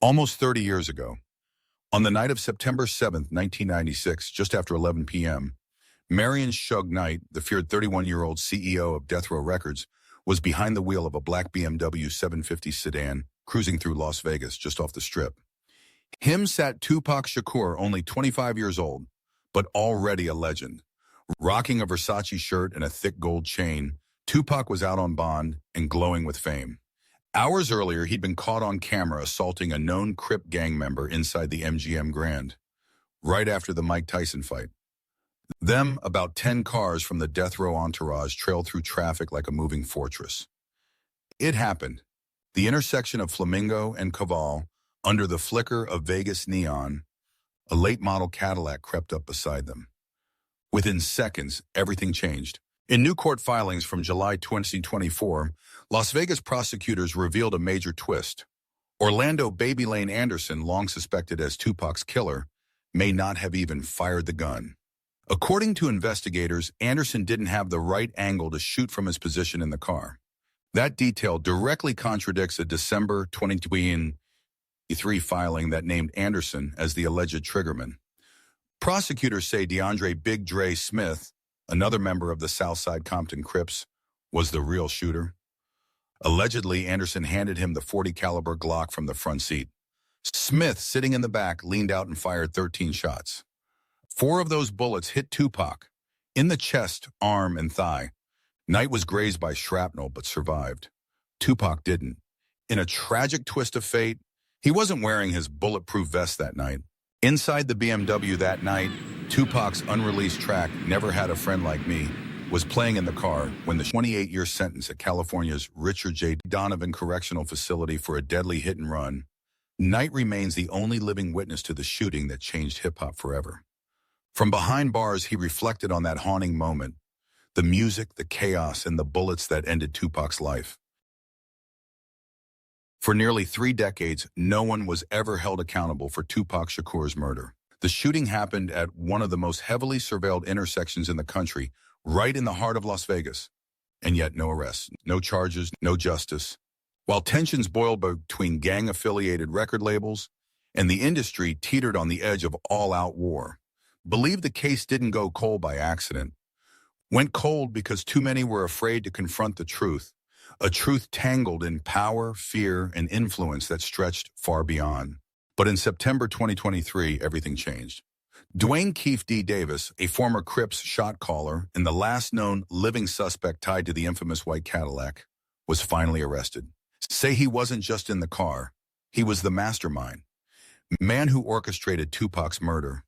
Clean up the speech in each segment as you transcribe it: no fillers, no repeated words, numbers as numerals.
Almost 30 years ago, on the night of September 7th, 1996, just after 11 p.m., Marion Suge Knight, the feared 31-year-old CEO of Death Row Records, was behind the wheel of a black BMW 750 sedan cruising through Las Vegas just off the Strip. Him sat Tupac Shakur, only 25 years old, but already a legend. Rocking a Versace shirt and a thick gold chain, Tupac was out on bond and glowing with fame. Hours earlier, he'd been caught on camera assaulting a known Crip gang member inside the MGM Grand, right after the Mike Tyson fight. Them, about 10 cars from the death row entourage, trailed through traffic like a moving fortress. It happened. The intersection of Flamingo and Caval, under the flicker of Vegas neon, a late-model Cadillac crept up beside them. Within seconds, everything changed. In new court filings from July 2024, Las Vegas prosecutors revealed a major twist. Orlando Baby Lane Anderson, long suspected as Tupac's killer, may not have even fired the gun. According to investigators, Anderson didn't have the right angle to shoot from his position in the car. That detail directly contradicts a December 2023 filing that named Anderson as the alleged triggerman. Prosecutors say DeAndre Big Dre Smith, another member of the Southside Compton Crips, was the real shooter. Allegedly, Anderson handed him the .40 caliber Glock from the front seat. Smith, sitting in the back, leaned out and fired 13 shots. 4 of those bullets hit Tupac, in the chest, arm, and thigh. Knight was grazed by shrapnel but survived. Tupac didn't. In a tragic twist of fate, he wasn't wearing his bulletproof vest that night. Inside the BMW that night, Tupac's unreleased track, Never Had a Friend Like Me, was playing in the car when the 28-year sentence at California's Richard J. Donovan Correctional Facility for a deadly hit and run. Knight remains the only living witness to the shooting that changed hip-hop forever. From behind bars, he reflected on that haunting moment, the music, the chaos, and the bullets that ended Tupac's life. For nearly 3 decades, no one was ever held accountable for Tupac Shakur's murder. The shooting happened at one of the most heavily surveilled intersections in the country, right in the heart of Las Vegas. And yet no arrests, no charges, no justice. While tensions boiled between gang-affiliated record labels and the industry teetered on the edge of all-out war. Believed the case didn't go cold by accident. Went cold because too many were afraid to confront the truth, a truth tangled in power, fear, and influence that stretched far beyond. But in September 2023, everything changed. Dwayne Keefe D. Davis, a former Crips shot caller and the last known living suspect tied to the infamous white Cadillac, was finally arrested. Say he wasn't just in the car, he was the mastermind, man who orchestrated Tupac's murder,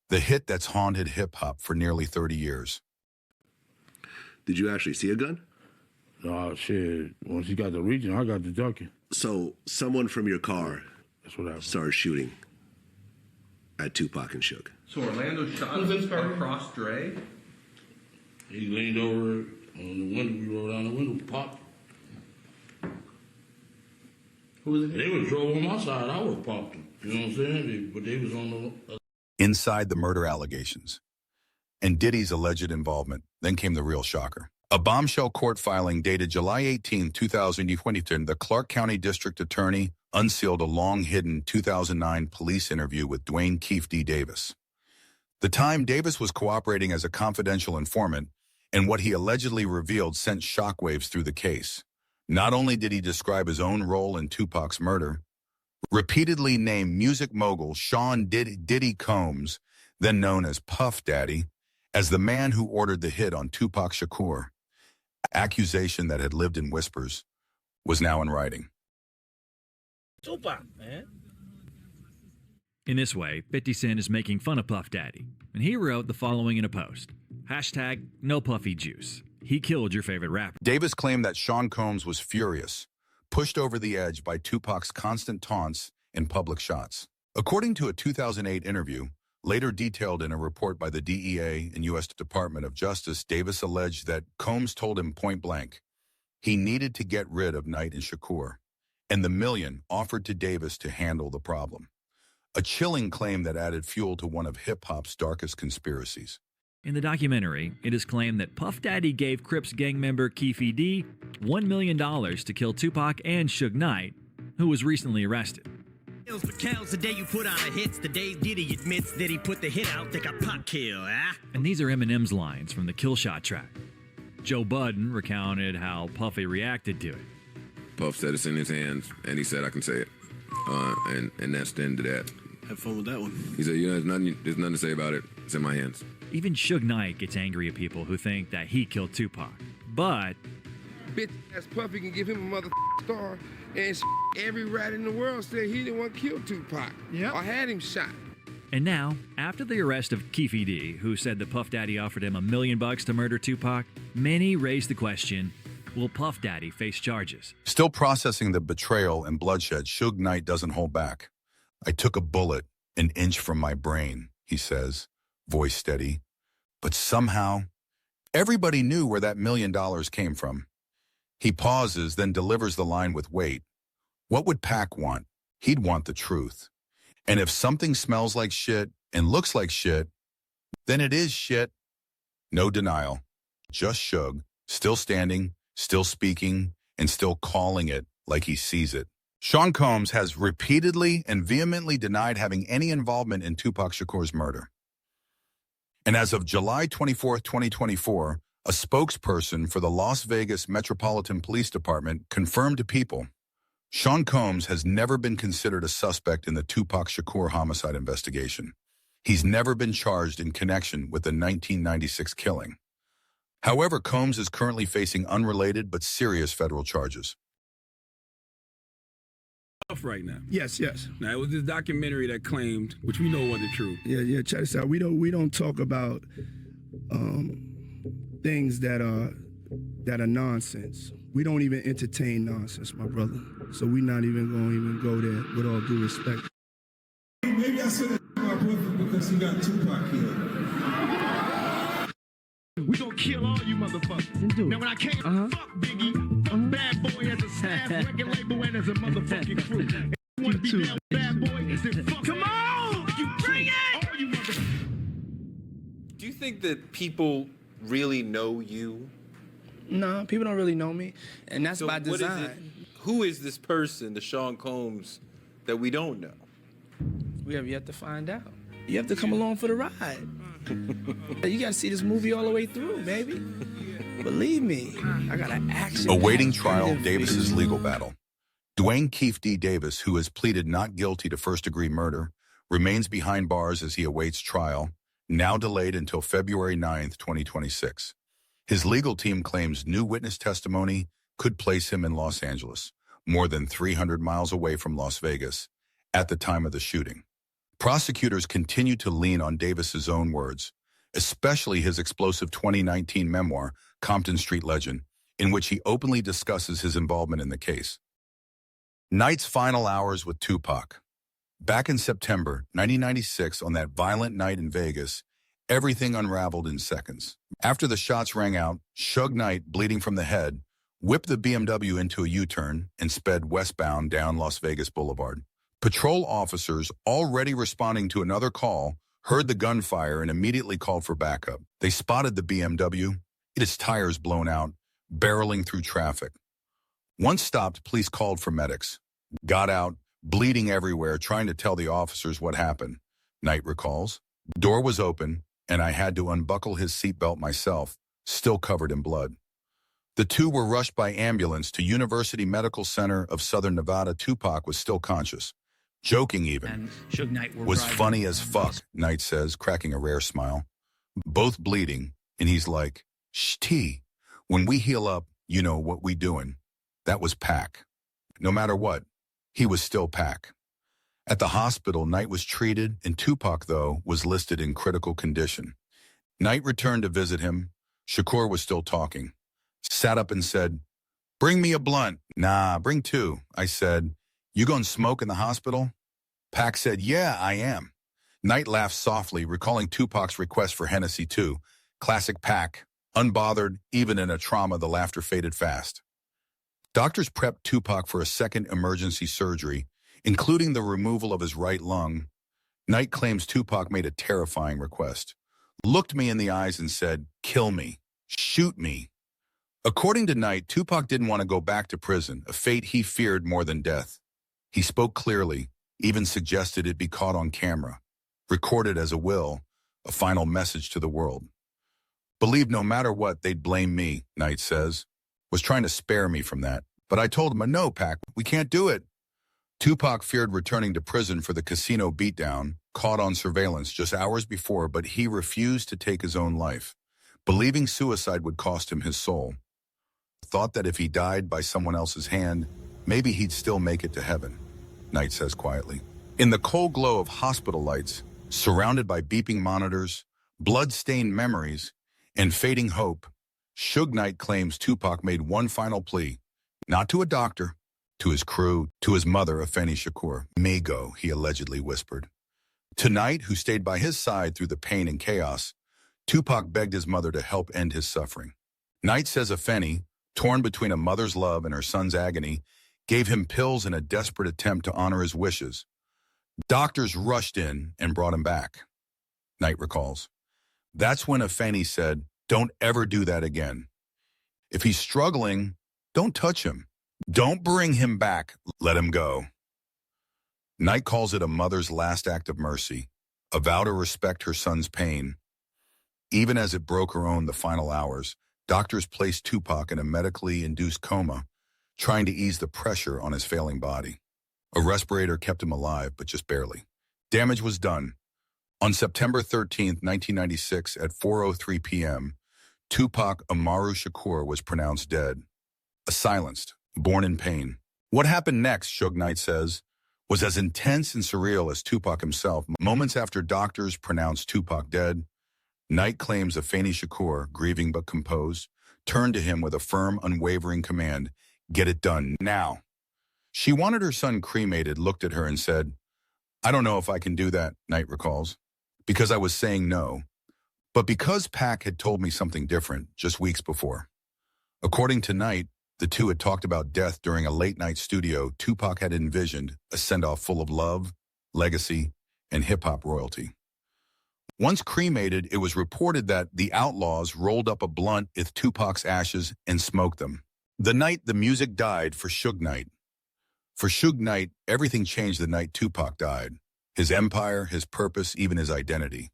the hit that's haunted hip-hop for nearly 30 years. Did you actually see a gun? No, shit. Once he got the region, I got the junkie. So someone from your car That's what happened. started shooting at Tupac and Suge. So Orlando shot across Dre? He leaned over on the window. We rolled down the window, popped. Who was it? They would drove on my side. I was popped them. You know what I'm saying? But they was on the... Inside the murder allegations and Diddy's alleged involvement, then came the real shocker. A bombshell court filing dated July 18, 2020, the Clark County District Attorney unsealed a long-hidden 2009 police interview with Dwayne Keefe D. Davis. The time Davis was cooperating as a confidential informant, and what he allegedly revealed sent shockwaves through the case. Not only did he describe his own role in Tupac's murder, repeatedly named music mogul Sean Diddy Combs, then known as Puff Daddy, as the man who ordered the hit on Tupac Shakur. Accusation that had lived in whispers was now in writing. Tupac, man. In this way, 50 Cent is making fun of Puff Daddy, and he wrote the following in a post. Hashtag no puffy juice. He killed your favorite rapper. Davis claimed that Sean Combs was furious, pushed over the edge by Tupac's constant taunts and public shots. According to a 2008 interview, later detailed in a report by the DEA and U.S. Department of Justice, Davis alleged that Combs told him point blank he needed to get rid of Knight and Shakur, and the $1 million offered to Davis to handle the problem. A chilling claim that added fuel to one of hip-hop's darkest conspiracies. In the documentary, it is claimed that Puff Daddy gave Crips gang member Keefe D. $1 million to kill Tupac and Suge Knight, who was recently arrested. Kills for counts the day you put on a hits. The day Diddy admits that he put the hit out, they got pop kill, ah? And these are Eminem's lines from the Kill Shot track. Joe Budden recounted how Puffy reacted to it. Puff said it's in his hands, and he said I can say it. And that's the end of that. Have fun with that one. He said, there's nothing to say about it. It's in my hands. Even Suge Knight gets angry at people who think that he killed Tupac. But bitch ass Puffy can give him a star, and every rat in the world said he didn't want to kill Tupac. Yep. Or had him shot. And now, after the arrest of Keefe D, who said that Puff Daddy offered him $1 million to murder Tupac, many raised the question, will Puff Daddy face charges? Still processing the betrayal and bloodshed, Suge Knight doesn't hold back. I took a bullet an inch from my brain, he says, voice steady. But somehow, everybody knew where that $1 million came from. He pauses, then delivers the line with weight. What would Pac want? He'd want the truth. And if something smells like shit and looks like shit, then it is shit. No denial. Just Suge, still standing, still speaking, and still calling it like he sees it. Sean Combs has repeatedly and vehemently denied having any involvement in Tupac Shakur's murder. And as of July 24, 2024, a spokesperson for the Las Vegas Metropolitan Police Department confirmed to People, Sean Combs has never been considered a suspect in the Tupac Shakur homicide investigation. He's never been charged in connection with the 1996 killing. However, Combs is currently facing unrelated but serious federal charges. Right now. Yes. Now, it was this documentary that claimed, which we know wasn't true. Yeah. Check this out. We don't talk about things that are nonsense. We don't even entertain nonsense, my brother. So we're not even gonna go there with all due respect. Maybe I said that my brother because he got Tupac killed. We gonna kill all you motherfuckers. Now when I came, fuck Biggie, fuck Bad Boy as a staff, record label, and as a motherfucking crew. If you wanna be down with Bad Boy, then fuck. Come on, you bring it! All you motherfuckers. Do you think that people really know you? No, people don't really know me, and that's by design. Who is this person, the Sean Combs, that we don't know? We have yet to find out. You have to come along for the ride. You gotta see this movie all the way through, baby. Believe me, I got an action. Awaiting trial, Davis's legal battle. Dwayne Keefe D. Davis, who has pleaded not guilty to first-degree murder, remains behind bars as he awaits trial, now delayed until February 9th, 2026. His legal team claims new witness testimony could place him in Los Angeles, more than 300 miles away from Las Vegas, at the time of the shooting. Prosecutors continue to lean on Davis's own words, especially his explosive 2019 memoir, Compton Street Legend, in which he openly discusses his involvement in the case. Knight's final hours with Tupac. Back in September 1996, on that violent night in Vegas, everything unraveled in seconds. After the shots rang out, Suge Knight, bleeding from the head, whipped the BMW into a U-turn and sped westbound down Las Vegas Boulevard. Patrol officers, already responding to another call, heard the gunfire and immediately called for backup. They spotted the BMW, its tires blown out, barreling through traffic. Once stopped, police called for medics. Got out, bleeding everywhere, trying to tell the officers what happened. Knight recalls. Door was open, and I had to unbuckle his seatbelt myself, still covered in blood. The two were rushed by ambulance to University Medical Center of Southern Nevada. Tupac was still conscious. Joking even. Was funny as fuck, Knight says, cracking a rare smile. Both bleeding, and he's like, "Shh, T, when we heal up, you know what we doing." That was Pac. No matter what, he was still Pac. At the hospital, Knight was treated, and Tupac, though, was listed in critical condition. Knight returned to visit him. Shakur was still talking. Sat up and said, "Bring me a blunt." "Nah, bring two," I said. "You gonna smoke in the hospital?" Pac said, "Yeah, I am." Knight laughed softly, recalling Tupac's request for Hennessy too. Classic Pac. Unbothered, even in a trauma, the laughter faded fast. Doctors prepped Tupac for a second emergency surgery, including the removal of his right lung. Knight claims Tupac made a terrifying request. Looked me in the eyes and said, "Kill me. Shoot me." According to Knight, Tupac didn't want to go back to prison, a fate he feared more than death. He spoke clearly. even suggested it be caught on camera, recorded as a will, a final message to the world. Believed no matter what, they'd blame me, Knight says. Was trying to spare me from that. But I told him, no, Pac, we can't do it. Tupac feared returning to prison for the casino beatdown, caught on surveillance just hours before, but he refused to take his own life, believing suicide would cost him his soul. Thought that if he died by someone else's hand, maybe he'd still make it to heaven, Knight says quietly. In the cold glow of hospital lights, surrounded by beeping monitors, blood-stained memories, and fading hope, Suge Knight claims Tupac made one final plea, not to a doctor, to his crew, to his mother, Afeni Shakur. May go, he allegedly whispered. To Knight, who stayed by his side through the pain and chaos, Tupac begged his mother to help end his suffering. Knight says Afeni, torn between a mother's love and her son's agony, gave him pills in a desperate attempt to honor his wishes. Doctors rushed in and brought him back, Knight recalls. That's when Afeni said, don't ever do that again. If he's struggling, don't touch him. Don't bring him back. Let him go. Knight calls it a mother's last act of mercy, a vow to respect her son's pain. Even as it broke her own the final hours, doctors placed Tupac in a medically induced coma, trying to ease the pressure on his failing body. A respirator kept him alive, but just barely. Damage was done. On September 13, 1996, at 4:03 p.m., Tupac Amaru Shakur was pronounced dead. A silenced, born in pain. What happened next, Suge Knight says, was as intense and surreal as Tupac himself. Moments after doctors pronounced Tupac dead, Knight claims Afeni Shakur, grieving but composed, turned to him with a firm, unwavering command, get it done now. She wanted her son cremated, looked at her and said, I don't know if I can do that, Knight recalls, because I was saying no, but because Pac had told me something different just weeks before. According to Knight, the two had talked about death during a late-night studio Tupac had envisioned, a send-off full of love, legacy, and hip-hop royalty. Once cremated, it was reported that the Outlaws rolled up a blunt with Tupac's ashes and smoked them. The night the music died for Suge Knight. For Suge Knight, everything changed the night Tupac died. His empire, his purpose, even his identity.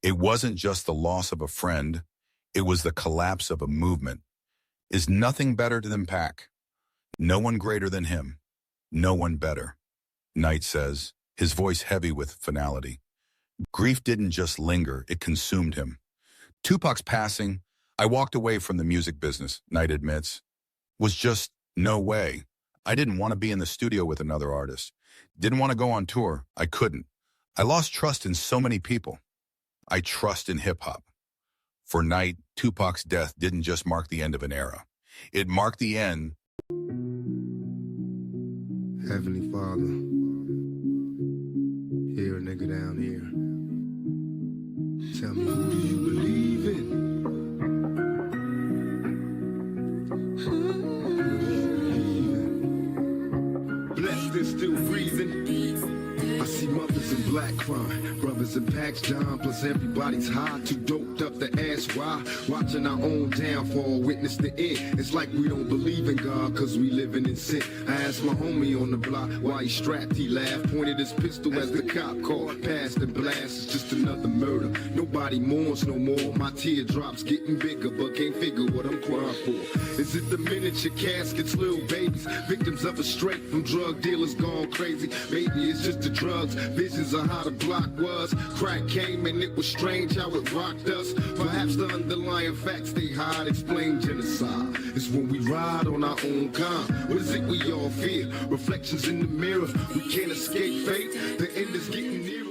It wasn't just the loss of a friend, it was the collapse of a movement. Is nothing better than Pac? No one greater than him. No one better, Knight says, his voice heavy with finality. Grief didn't just linger, it consumed him. Tupac's passing, I walked away from the music business, Knight admits. Was just no way. I didn't want to be in the studio with another artist. Didn't want to go on tour. I couldn't. I lost trust in so many people. I trust in hip-hop. For Knight, Tupac's death didn't just mark the end of an era. It marked the end. Heavenly Father, here a nigga down here. Tell me, who do you believe in? Blessed and still freezing. I see mothers in black crime, brothers in packs, John, plus everybody's high, too doped up to ask why. Watching our own downfall, witness the end. It's like we don't believe in God, cause we living in sin. I asked my homie on the block why he strapped, he laughed, pointed his pistol as the cop called, passed and blast. It's just another murder. Nobody mourns no more. My teardrops getting bigger, but can't figure what I'm crying for. Is it the miniature caskets, little babies, victims of a straight from drug dealers gone crazy? Maybe it's just the drugs, visions of how the block was. Crack came and it was strange how it rocked us. Perhaps the underlying facts they hide explain genocide. It's when we ride on our own kind. What is it we all fear? Reflections in the mirror, we can't escape fate. The end is getting near.